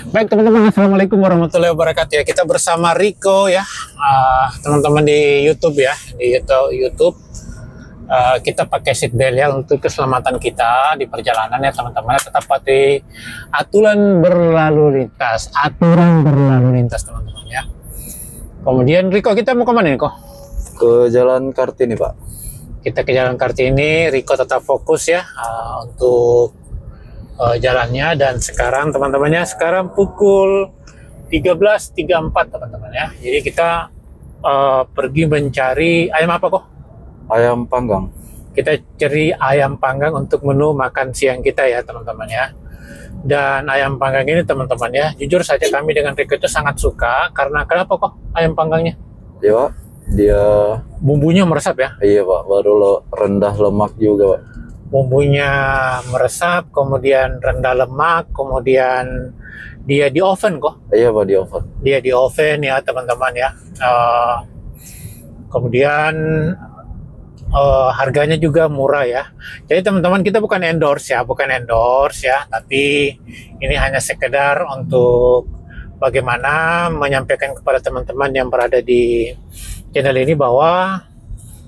Baik teman-teman, assalamualaikum warahmatullahi wabarakatuh ya. Kita bersama Rico ya, teman-teman di YouTube ya, di YouTube. Kita pakai seatbelt ya untuk keselamatan kita di perjalanan ya teman-teman. Tetap patuhi aturan berlalu lintas teman-teman ya. Kemudian Rico, kita mau kemana nih Ko? Ke Jalan Kartini Pak. Kita ke Jalan Kartini. Rico tetap fokus ya untuk jalannya. Dan sekarang teman-temannya, sekarang pukul 13.34 teman-teman ya. Jadi kita pergi mencari ayam apa kok? Ayam panggang. Kita cari ayam panggang untuk menu makan siang kita ya teman-teman ya. Dan ayam panggang ini teman-teman ya, jujur saja kami dengan Rico itu sangat suka. Karena kenapa kok ayam panggangnya? Iya Pak, dia bumbunya meresap ya. Iya Pak, baru rendah lemak juga Pak. Bumbunya meresap, kemudian rendah lemak, kemudian dia di oven kok. Iya Pak, di oven. Dia di oven ya teman-teman ya. Kemudian harganya juga murah ya. Jadi teman-teman, kita bukan endorse ya, tapi ini hanya sekedar untuk bagaimana menyampaikan kepada teman-teman yang berada di channel ini bahwa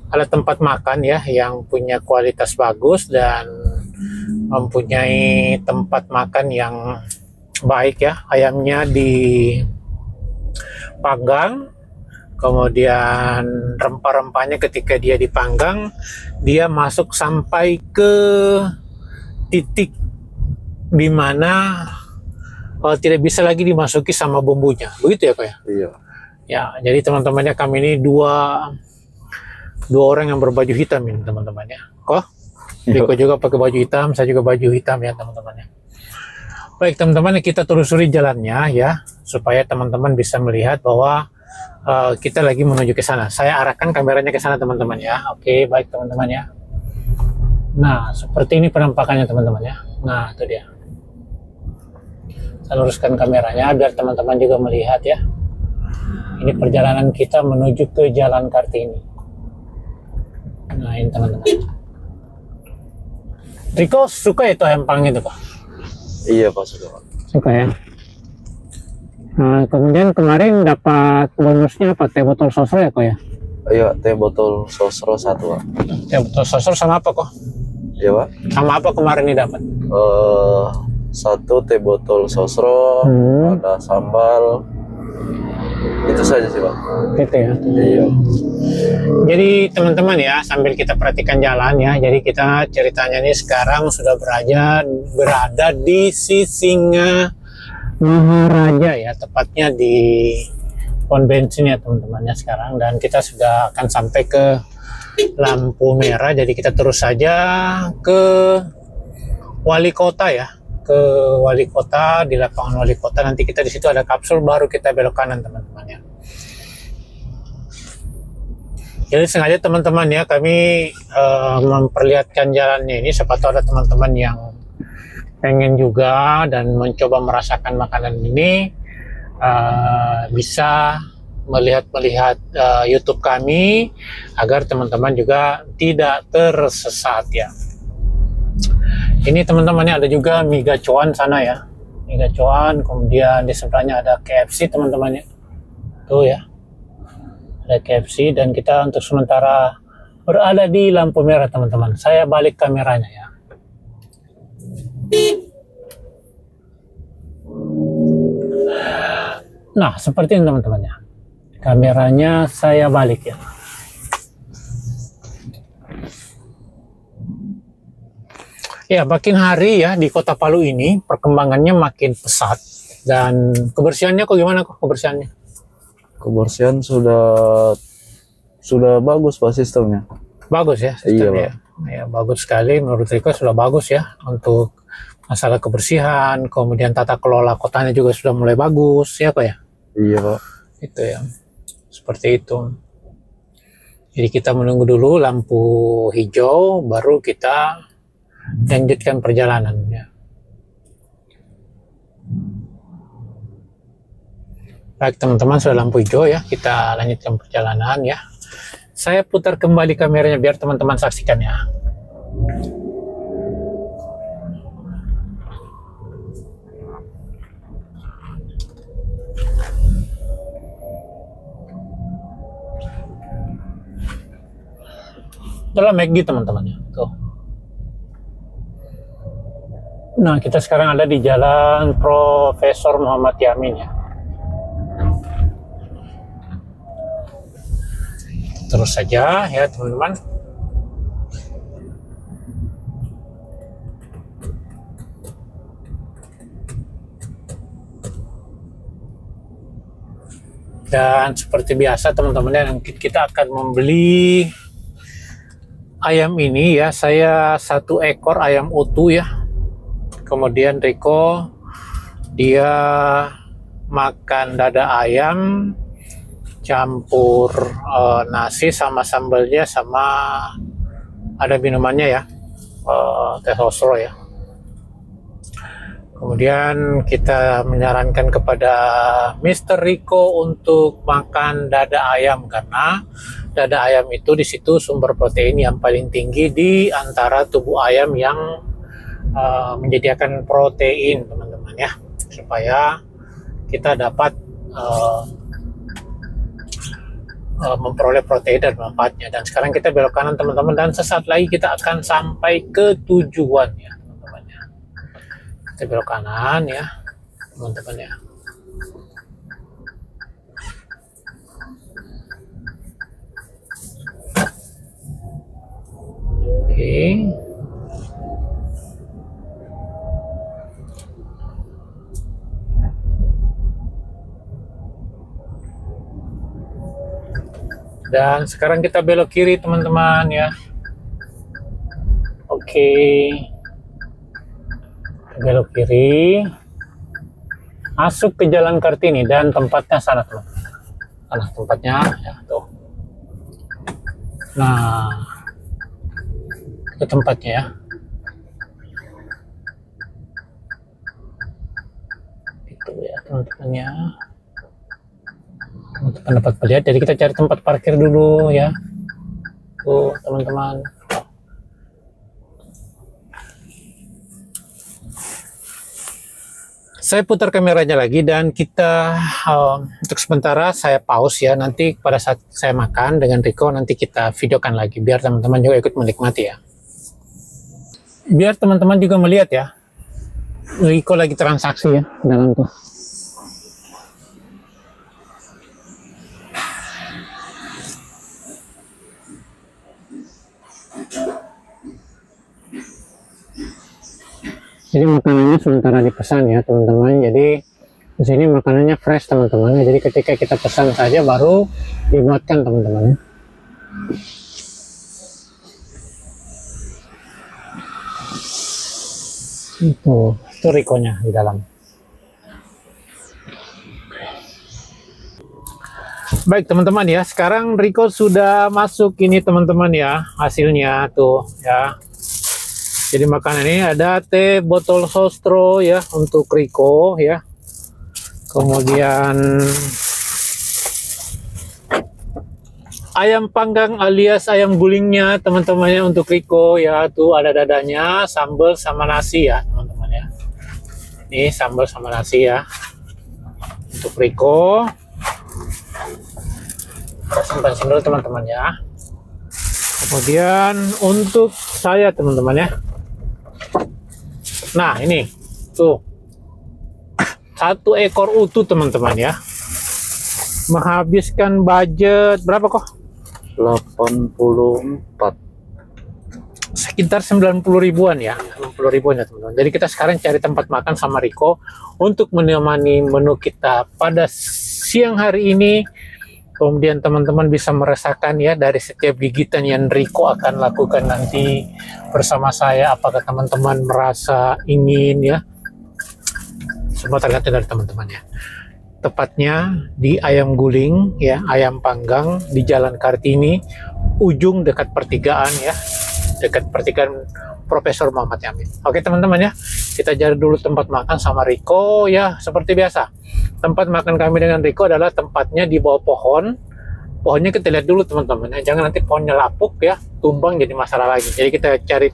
ada tempat makan ya yang punya kualitas bagus dan mempunyai tempat makan yang baik ya. Ayamnya dipanggang, kemudian rempah-rempahnya ketika dia dipanggang, dia masuk sampai ke titik dimana tidak bisa lagi dimasuki sama bumbunya. Begitu ya Kak ya? Iya. Ya, jadi teman-temannya kami ini dua orang yang berbaju hitam ini teman-temannya. Kok? Rico juga pakai baju hitam, saya juga baju hitam ya teman-temannya. Baik teman-teman, kita telusuri jalannya ya, supaya teman-teman bisa melihat bahwa kita lagi menuju ke sana. Saya arahkan kameranya ke sana teman-teman ya. Oke, baik teman-teman ya. Nah, seperti ini penampakannya teman-teman ya. Nah, itu dia. Saya luruskan kameranya biar teman-teman juga melihat ya. Ini perjalanan kita menuju ke Jalan Kartini. Nah, ini teman-teman. Rico suka itu ayam panggang itu Pak? Iya Pak, suka Pak. Suka ya. Nah, kemudian kemarin dapat bonusnya apa? Teh botol sosro ya kok ya? Iya, teh botol sosro 1 Pak. Teh botol sosro sama apa kok? Iya Pak. Sama apa kemarin nih dapat? 1 teh botol sosro, ada sambal. Itu saja sih Pak. Gitu ya. Iya. Jadi teman-teman ya, sambil kita perhatikan jalan ya. Jadi kita ceritanya nih sekarang sudah berada di Sisinga Maharaja ya, tepatnya di pom bensin ya teman-temannya sekarang, dan kita sudah akan sampai ke lampu merah. Jadi kita terus saja ke wali kota ya, ke wali kota, di lapangan wali kota. Nanti kita di situ ada kapsul, baru kita belok kanan teman-teman ya. Jadi sengaja teman-teman ya, kami memperlihatkan jalannya ini, siapa tahu ada teman-teman yang pengen juga dan mencoba merasakan makanan ini, bisa melihat YouTube kami agar teman-teman juga tidak tersesat ya. Ini teman-temannya ada juga mie gacoan sana ya, mie gacoan. Kemudian di sebelahnya ada KFC teman-temannya, tuh ya, ada KFC. Dan kita untuk sementara berada di lampu merah teman-teman. Saya balik kameranya ya. Nah, seperti ini teman-teman ya. Kameranya saya balik ya. Ya, makin hari ya di Kota Palu ini perkembangannya makin pesat. Dan kebersihannya kok gimana kok kebersihannya? Kebersihan sudah bagus Pak sistemnya. Bagus ya sistemnya. Iya, ya, bagus sekali menurut Rico, sudah bagus ya untuk masalah kebersihan. Kemudian tata kelola kotanya juga sudah mulai bagus ya Pak ya? Iya Pak. Itu ya, seperti itu. Jadi kita menunggu dulu lampu hijau, baru kita lanjutkan perjalanannya. Baik teman-teman, sudah lampu hijau ya, kita lanjutkan perjalanan ya. Saya putar kembali kameranya biar teman-teman saksikan ya. Itulah McD teman-teman ya. Tuh. Nah, kita sekarang ada di Jalan Profesor Muhammad Yamin ya. Terus saja ya teman-teman. Dan seperti biasa teman-teman, kita akan membeli ayam ini ya. Saya 1 ekor ayam utuh ya. Kemudian Riko dia makan dada ayam campur nasi sama sambalnya, sama ada minumannya ya, teh sosro ya. Kemudian kita menyarankan kepada Mr. Riko untuk makan dada ayam, karena dada ayam itu di situ sumber protein yang paling tinggi di antara tubuh ayam yang menyediakan protein teman-teman ya, supaya kita dapat memperoleh protein dan manfaatnya. Dan sekarang kita belok kanan teman-teman, dan sesaat lagi kita akan sampai ke tujuan ya teman-teman ya. Kita belok kanan ya teman-teman ya. Oke. Dan sekarang kita belok kiri teman-teman ya. Oke. Belok kiri. Masuk ke Jalan Kartini, dan tempatnya sana teman. Sana tempatnya ya tuh. Nah, itu tempatnya ya. Itu ya teman-teman ya. Untuk pendapat melihat, jadi kita cari tempat parkir dulu ya. Tuh teman-teman. Saya putar kameranya lagi, dan kita untuk sementara saya pause ya. Nanti pada saat saya makan dengan Riko, nanti kita videokan lagi biar teman-teman juga ikut menikmati ya. Biar teman-teman juga melihat ya, Riko lagi transaksi ya dalam tuh. Jadi makanannya sementara dipesan ya teman-teman. Jadi di sini makanannya fresh teman-teman. Jadi ketika kita pesan saja baru dibuatkan teman-teman. Itu Rikonya di dalam. Baik teman-teman ya, sekarang Riko sudah masuk ini teman-teman ya, hasilnya tuh ya. Jadi makanan ini ada teh botol sosro ya untuk Riko ya. Kemudian ayam panggang alias ayam gulingnya teman-temannya untuk Riko ya. Tuh ada dadanya, sambal sama nasi ya teman-teman ya. Ini sambal sama nasi ya untuk Riko. Simpan sini dulu teman-teman ya. Kemudian untuk saya teman-teman ya. Nah ini tuh 1 ekor utuh teman-teman ya, menghabiskan budget berapa kok? 84, sekitar 90 ribuan ya, 90 ribuan ya teman-teman. Jadi kita sekarang cari tempat makan sama Riko untuk menemani menu kita pada siang hari ini. Kemudian teman-teman bisa merasakan ya dari setiap gigitan yang Riko akan lakukan nanti bersama saya. Apakah teman-teman merasa ingin ya? Semua tergantung dari teman-teman ya. Tepatnya di ayam guling ya, ayam panggang di Jalan Kartini, ujung dekat pertigaan ya, dekat pertigaan Profesor Muhammad Yamin. Oke teman-teman ya, kita cari dulu tempat makan sama Riko ya. Seperti biasa, tempat makan kami dengan Riko adalah tempatnya di bawah pohon. Pohonnya kita lihat dulu teman-teman ya, jangan nanti pohonnya lapuk ya, tumbang jadi masalah lagi. Jadi kita cari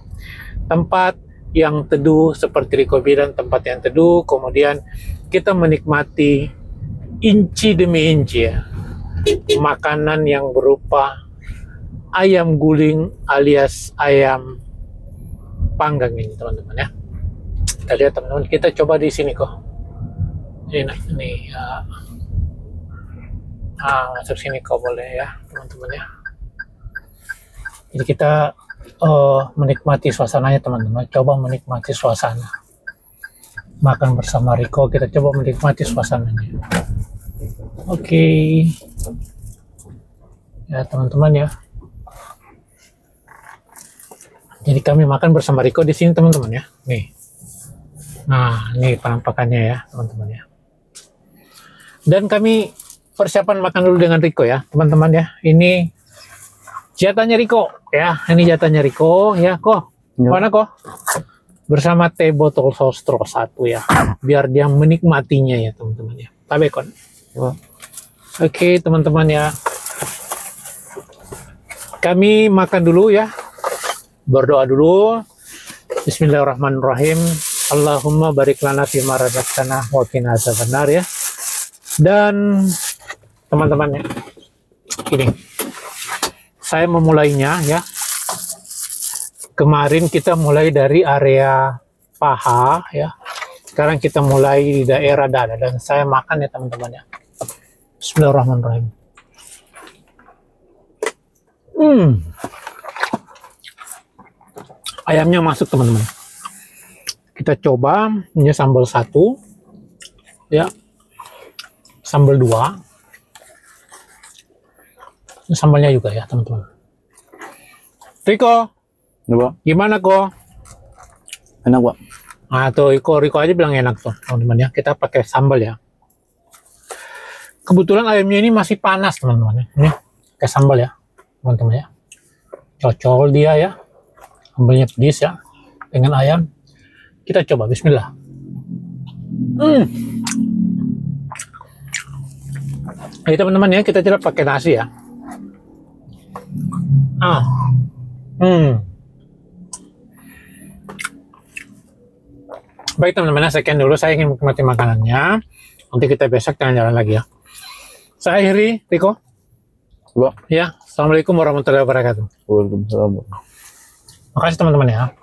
tempat yang teduh seperti Riko bilang, tempat yang teduh. Kemudian kita menikmati inci demi inci ya, makanan yang berupa ayam guling alias ayam panggang ini teman-teman ya. Kita lihat teman-teman, kita coba di sini kok. Ini ya. Masuk sini kok boleh ya teman-teman ya. Jadi kita menikmati suasananya teman-teman. Coba menikmati suasana. Makan bersama Riko, kita coba menikmati suasananya. Oke. Ya teman-teman ya. Jadi kami makan bersama Riko di sini teman-teman ya. Nih. Nah, ini penampakannya ya teman-teman ya. Dan kami persiapan makan dulu dengan Riko ya teman-teman ya. Ini jatahnya Riko ya. Ini jatahnya Riko ya kok. Ya. Mana kok? Bersama teh botol sostro 1 ya. Biar dia menikmatinya ya teman-teman ya. Tabekon. Ya. Oke teman-teman ya. Kami makan dulu ya. Berdoa dulu. Bismillahirrahmanirrahim. Allahumma barik lana fima razaqtana wa qina azabannar ya. Dan teman-teman ya. Ini. Saya memulainya ya. Kemarin kita mulai dari area paha ya. Sekarang kita mulai di daerah dada dan saya makan ya teman-teman ya. Bismillahirrahmanirrahim. Ayamnya masuk teman-teman. Kita coba ini sambal 1 ya. Sambal 2. Ini sambalnya juga ya teman-teman. Riko, Coba. gimana kok? Enak, Pak. Nah tuh Riko aja bilang enak tuh teman-teman ya. Kita pakai sambal ya. Kebetulan ayamnya ini masih panas teman-teman ya. Ini pakai sambal ya teman-teman ya. Cocol dia ya. Sambalnya pedis ya. Dengan ayam. Kita coba bismillah. Jadi teman-teman ya, kita tidak pakai nasi ya. Baik teman-teman, sekian dulu saya ingin menikmati makanannya. Nanti kita besok jalan-jalan lagi ya. Saya akhiri, Riko. Coba. Ya, assalamualaikum warahmatullahi wabarakatuh. Waalaikumsalam. Makasih teman-teman ya.